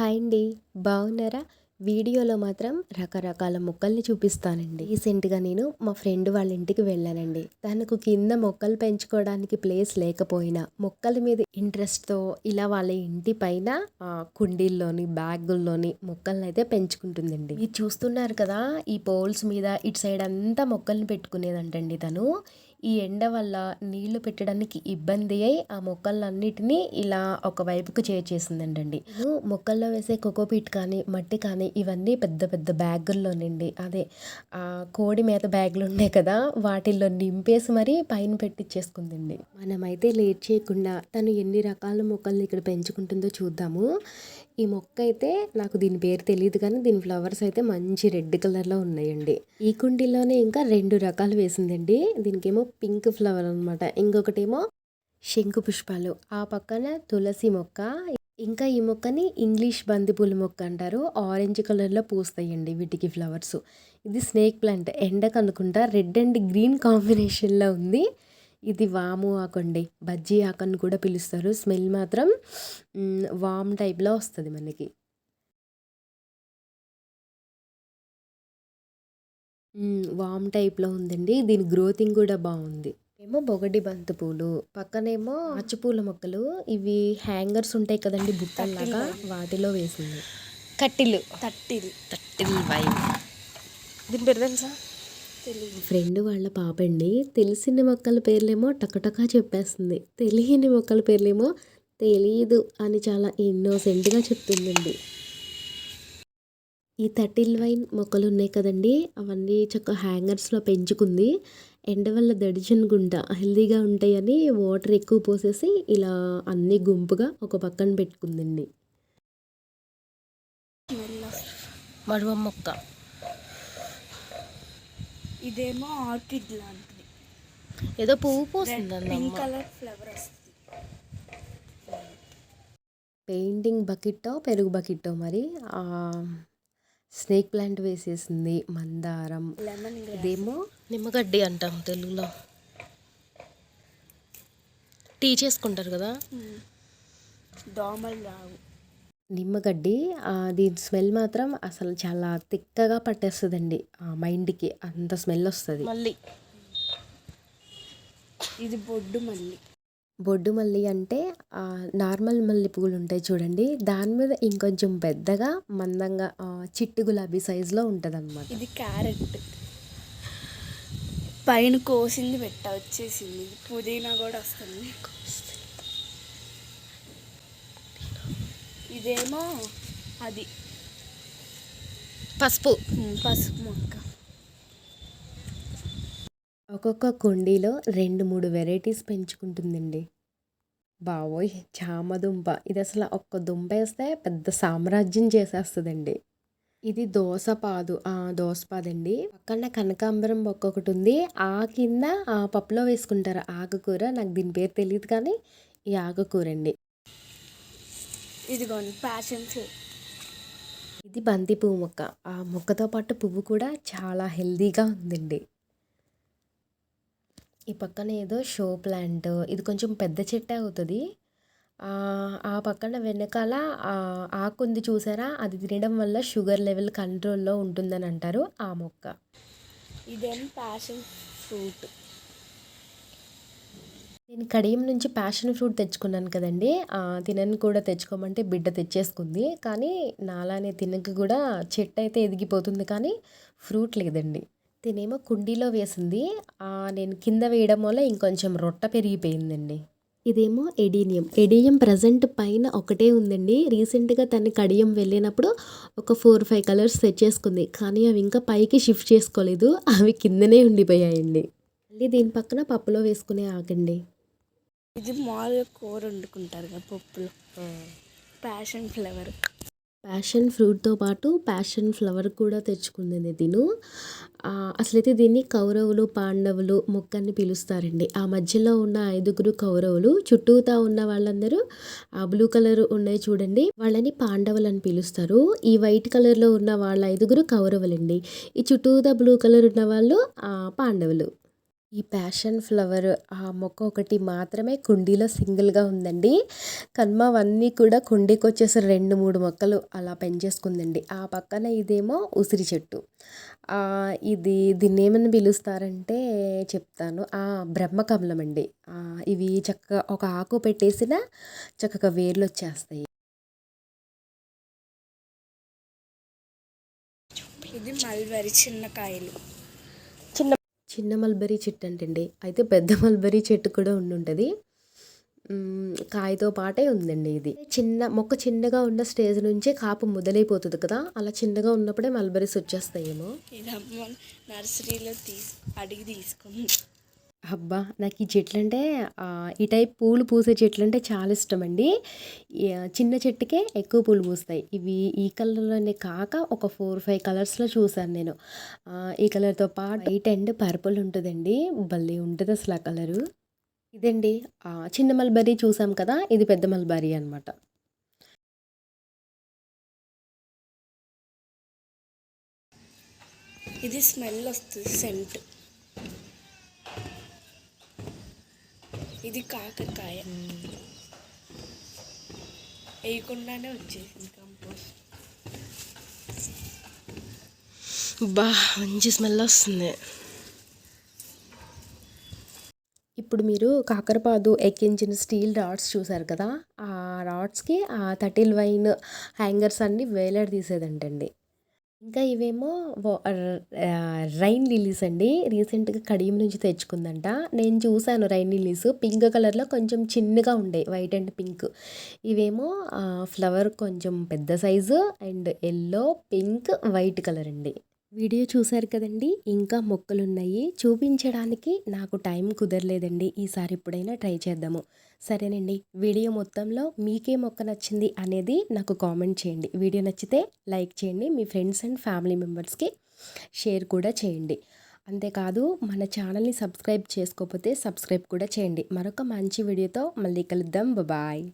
Hi అండి. బాగున్నారా? వీడియోలో మాత్రం రకరకాల మొక్కల్ని చూపిస్తానండి. రీసెంట్‌గా నేను మా ఫ్రెండ్ వాళ్ళ ఇంటికి వెళ్ళానండి. తనకు కింద మొక్కలు పెంచుకోవడానికి ప్లేస్ లేకపోయినా మొక్కల మీద ఇంట్రెస్ట్‌తో ఇలా వాళ్ళ ఇంటి పైన కుండీల్లోని, బ్యాగుల్లోని మొక్కలనైతే పెంచుకుంటుందండి. మీరు చూస్తున్నారు కదా! ఈ పోల్స్ మీద ఇటు సైడ్ అంతా మొక్కల్ని పెట్టుకునేదంటండి తను. ఈ ఎండ వల్ల నీళ్లు పెట్టడానికి ఇబ్బంది అయి ఆ మొక్కలన్నిటినీ ఇలా ఒక వైపుకు చేర్చేసిందంటండి. నేను మొక్కల్లో వేసే కోకోపీట్ కానీ, మట్టి కానీ ఇవన్నీ పెద్ద పెద్ద బ్యాగుల్లోనండి కోడి మేత బ్యాగులు ఉన్నాయి కదా, వాటిల్లో నింపేసి మరీ పైన పెట్టిచ్చేసుకుందండి. మనమైతే లేట్ చేయకుండా తను ఎన్ని రకాల మొక్కల్ని ఇక్కడ పెంచుకుంటుందో చూద్దాము. ఈ మొక్క అయితే నాకు దీని పేరు తెలియదు కానీ దీని ఫ్లవర్స్ అయితే మంచి రెడ్ కలర్లో ఉన్నాయండి. ఈ కుండీలోనే ఇంకా 2 రకాలు వేసిందండి. దీనికేమో పింక్ ఫ్లవర్ అనమాట, ఇంకొకటేమో శంకు పుష్పాలు, ఆ పక్కన తులసి మొక్క, ఇంకా ఈ మొక్కని ఇంగ్లీష్ బంతిపూల మొక్క అంటారు. ఆరెంజ్ కలర్లో పూస్తాయండి వీటికి ఫ్లవర్స్. ఇది స్నేక్ ప్లాంట్, ఎండకు అనుకుంటా రెడ్ అండ్ గ్రీన్ కాంబినేషన్లో ఉంది. ఇది వాము ఆకండి, బజ్జీ ఆకని కూడా పిలుస్తారు. స్మెల్ మాత్రం వామ్ టైప్లో వస్తుంది మనకి. వామ్ టైప్లో ఉందండి. దీని గ్రోతింగ్ కూడా బాగుంది. ఏమో బొగడి బంతి పూలు, పక్కనేమో ఆచుపూల మొక్కలు. ఇవి హ్యాంగర్స్ ఉంటాయి కదండి బుట్టల్లాగా, వాటిలో వేసింది. తట్టిల్ వైన్. దీని పేరు తెలుసా? ఫ్రెండ్ వాళ్ళ పాప అండి. తెలిసిన మొక్కల పేర్లేమో టకటకా చెప్పేస్తుంది, తెలియని మొక్కల పేర్లేమో తెలీదు అని చాలా ఇన్నోసెంట్గా చెప్తుందండి. ఈ తటిల్ వైన్ మొక్కలు ఉన్నాయి కదండి, అవన్నీ చక్కగా హ్యాంగర్స్లో పెంచుకుంది. ఎండ వల్ల దడిచనుకుంటా హెల్దీగా ఉంటాయని వాటర్ ఎక్కువ పోసేసి ఇలా అన్ని గుంపుగా ఒక పక్కన పెట్టుకుందండి. మడవ మొక్క, ఇదేమో ఆర్కిడ్ లాంటిది, ఏదో పువ్వు పోస్తుంది, పింక్ కలర్ ఫ్లవర్ వస్తుంది. పెయింటింగ్ బకెట్టో పెరుగు బకెట్టో మరి స్నేక్ ప్లాంట్ వేసేసింది. మందారం, ఇదేమో నిమ్మగడ్డి అంటాం తెలుగులో, టీ చేసుకుంటారు కదా, దోమలు రావు. నిమ్మగడ్డి. దీని స్మెల్ మాత్రం అసలు చాలా తిక్కగా పట్టేస్తుందండి మైండ్కి, అంత స్మెల్ వస్తుంది. మళ్ళీ ఇది బొడ్డు మల్లి అంటే నార్మల్ మల్లె పువ్వులు ఉంటాయి చూడండి, దాని మీద ఇంకొంచెం పెద్దగా మందంగా చిట్టు గులాబీ సైజులో ఉంటుంది అనమాట. ఇది క్యారెట్, పైన కోసింది వచ్చేసింది. పుదీనా కూడా వస్తుంది. ఇదేమో అది పసుపు మొక్క. ఒక్కొక్క కుండీలో 2-3 వెరైటీస్ పెంచుకుంటుందండి. బావోయ్, చామదుంప, ఇది అసలు ఒక్క దుంప వేస్తే పెద్ద సామ్రాజ్యం చేసేస్తుందండి. ఇది దోసపాదండి. పక్కన కనకాంబరం మొక్క ఒకటి ఉంది. ఆ కింద పప్పులో వేసుకుంటారు ఆకుకూర, నాకు దీని పేరు తెలియదు కానీ ఈ ఆకుకూర అండి. ఇదిగోండి ప్యాషన్ ఫ్రూట్. ఇది బంతి పువ్వు మొక్క. ఆ మొక్కతో పాటు పువ్వు కూడా చాలా హెల్దీగా ఉందండి. ఈ పక్కన ఏదో షో ప్లాంట్, ఇది కొంచెం పెద్ద చెట్టే అవుతుంది. ఆ పక్కన వెనకాల ఆకు ఉంది చూసారా, అది తినడం వల్ల షుగర్ లెవెల్ కంట్రోల్లో ఉంటుందని అంటారు ఆ మొక్క. ఇదేం ప్యాషన్ ఫ్రూట్. నేను కడియం నుంచి ప్యాషన్ ఫ్రూట్ తెచ్చుకున్నాను కదండి, తినని కూడా తెచ్చుకోమంటే బిడ్డ తెచ్చేసుకుంది. కానీ నాలానే తినక కూడా చెట్టు అయితే ఎదిగిపోతుంది కానీ ఫ్రూట్ లేదండి. తినేమో కుండీలో వేసింది, నేను కింద వేయడం వల్ల ఇంకొంచెం రొట్ట పెరిగిపోయిందండి. ఇదేమో ఎడీనియం ప్రజెంట్ పైన ఒకటే ఉందండి. రీసెంట్గా తను కడియం వెళ్ళినప్పుడు ఒక 4-5 కలర్స్ తెచ్చేసుకుంది, కానీ అవి ఇంకా పైకి షిఫ్ట్ చేసుకోలేదు, అవి కిందనే ఉండిపోయాయండి. మళ్ళీ దీని పక్కన పప్పులో వేసుకునే ఆకండి. ఇది మామూలుగా కూర వండుకుంటారు కదా పప్పులో. ప్యాషన్ ఫ్రూట్తో పాటు ప్యాషన్ ఫ్లవర్ కూడా తెచ్చుకుంది తిను. అసలైతే దీన్ని కౌరవులు పాండవులు మొక్క అని పిలుస్తారండి. ఆ మధ్యలో ఉన్న 5 కౌరవులు, చుట్టూతా ఉన్న వాళ్ళందరూ ఆ బ్లూ కలర్ ఉన్నాయి చూడండి, వాళ్ళని పాండవులు అని పిలుస్తారు. ఈ వైట్ కలర్లో ఉన్న వాళ్ళ 5 కౌరవులండి. ఈ చుట్టూతా బ్లూ కలర్ ఉన్న వాళ్ళు పాండవులు. ఈ ప్యాషన్ ఫ్లవర్ ఆ మొక్క ఒకటి మాత్రమే కుండీలో సింగిల్గా ఉందండి. కనుమవన్నీ కూడా కుండీకి వచ్చేసి 2-3 మొక్కలు అలా పెంచేసుకుందండి. ఆ పక్కన ఇదేమో ఉసిరి చెట్టు. దీన్ని ఏమని పిలుస్తారంటే చెప్తాను. బ్రహ్మకమలం అండి. ఇవి చక్కగా ఒక ఆకు పెట్టేసిన చక్కగా వేర్లు వచ్చేస్తాయి. ఇది మల్బరీ చిన్న కాయలు. చిన్న చిన్న మల్బరీ చెట్టు అంటండి. అయితే పెద్ద మల్బరీ చెట్టు కూడా ఉండుంటది. కాయతో పాటే ఉందండి ఇది. మొక్క చిన్నగా ఉన్న స్టేజ్ నుంచే కాపు మొదలైపోతుంది కదా! అలా చిన్నగా ఉన్నప్పుడే మల్బరీస్ వచ్చేస్తాయేమో. ఇది అమ్మ నర్సరీలో అడిగి తీసుకుంది. అబ్బా! నాకు ఈ చెట్లంటే ఈ టైప్ పూలు పూసే చెట్లంటే చాలా ఇష్టమండి. చిన్న చెట్టుకే ఎక్కువ పూలు పూస్తాయి. ఇవి ఈ కలర్‌లోనే కాక ఒక 4, 5 కలర్స్‌లో చూసాను నేను. ఈ కలర్‌తో పాటు వైట్ అండ్ పర్పుల్ ఉంటదండి. భలే ఉంటదసల ఆ కలరు. ఇదండి చిన్న మల్బరీ చూసాం కదా! ఇది పెద్ద మల్బరీ అనమాట. ఇది స్మెల్ వస్తుంది, సెంట్. ఇది కాకరకాయ. వేయకుండానే వచ్చేసింది కంపోస్ట్. అబ్బా! మంచి స్మెల్ వస్తుంది. ఇప్పుడు మీరు కాకరపాదు ఎక్కించిన స్టీల్ రాడ్స్ చూసారు కదా! ఆ రాడ్స్‌కి 30 వైన్ హ్యాంగర్స్ అన్నీ వేలాడదీసేదంటండి. ఇంకా ఇవేమో రైన్ లిల్లీస్ అండి. రీసెంట్‌గా కడియం నుంచి తెచ్చుకుందంట. నేను చూసాను రైన్ లిల్లీస్ పింక్ కలర్‌లో కొంచెం చిన్నగా ఉండే వైట్ అండ్ పింక్. ఇవేమో ఫ్లవర్ కొంచెం పెద్ద size and yellow, pink, white colour అండి. వీడియో చూసారు కదండి! ఇంకా మొక్కలున్నాయి. చూపించడానికి నాకు టైం కుదరలేదండి. ఈసారి ఎప్పుడైనా ట్రై చేద్దాము. సరేనండి. వీడియో మొత్తంలో మీకే మొక్క నచ్చింది అనేది నాకు కామెంట్ చేయండి. వీడియో నచ్చితే లైక్ చేయండి. మీ ఫ్రెండ్స్ అండ్ ఫ్యామిలీ మెంబర్స్‌కి షేర్ కూడా చేయండి. అంతేకాదు మన ఛానల్‌ని సబ్స్క్రైబ్ చేసుకోకపోతే సబ్స్క్రైబ్ కూడా చేయండి. మరొక మంచి వీడియోతో మళ్ళీ కలుద్దాం. బాయ్.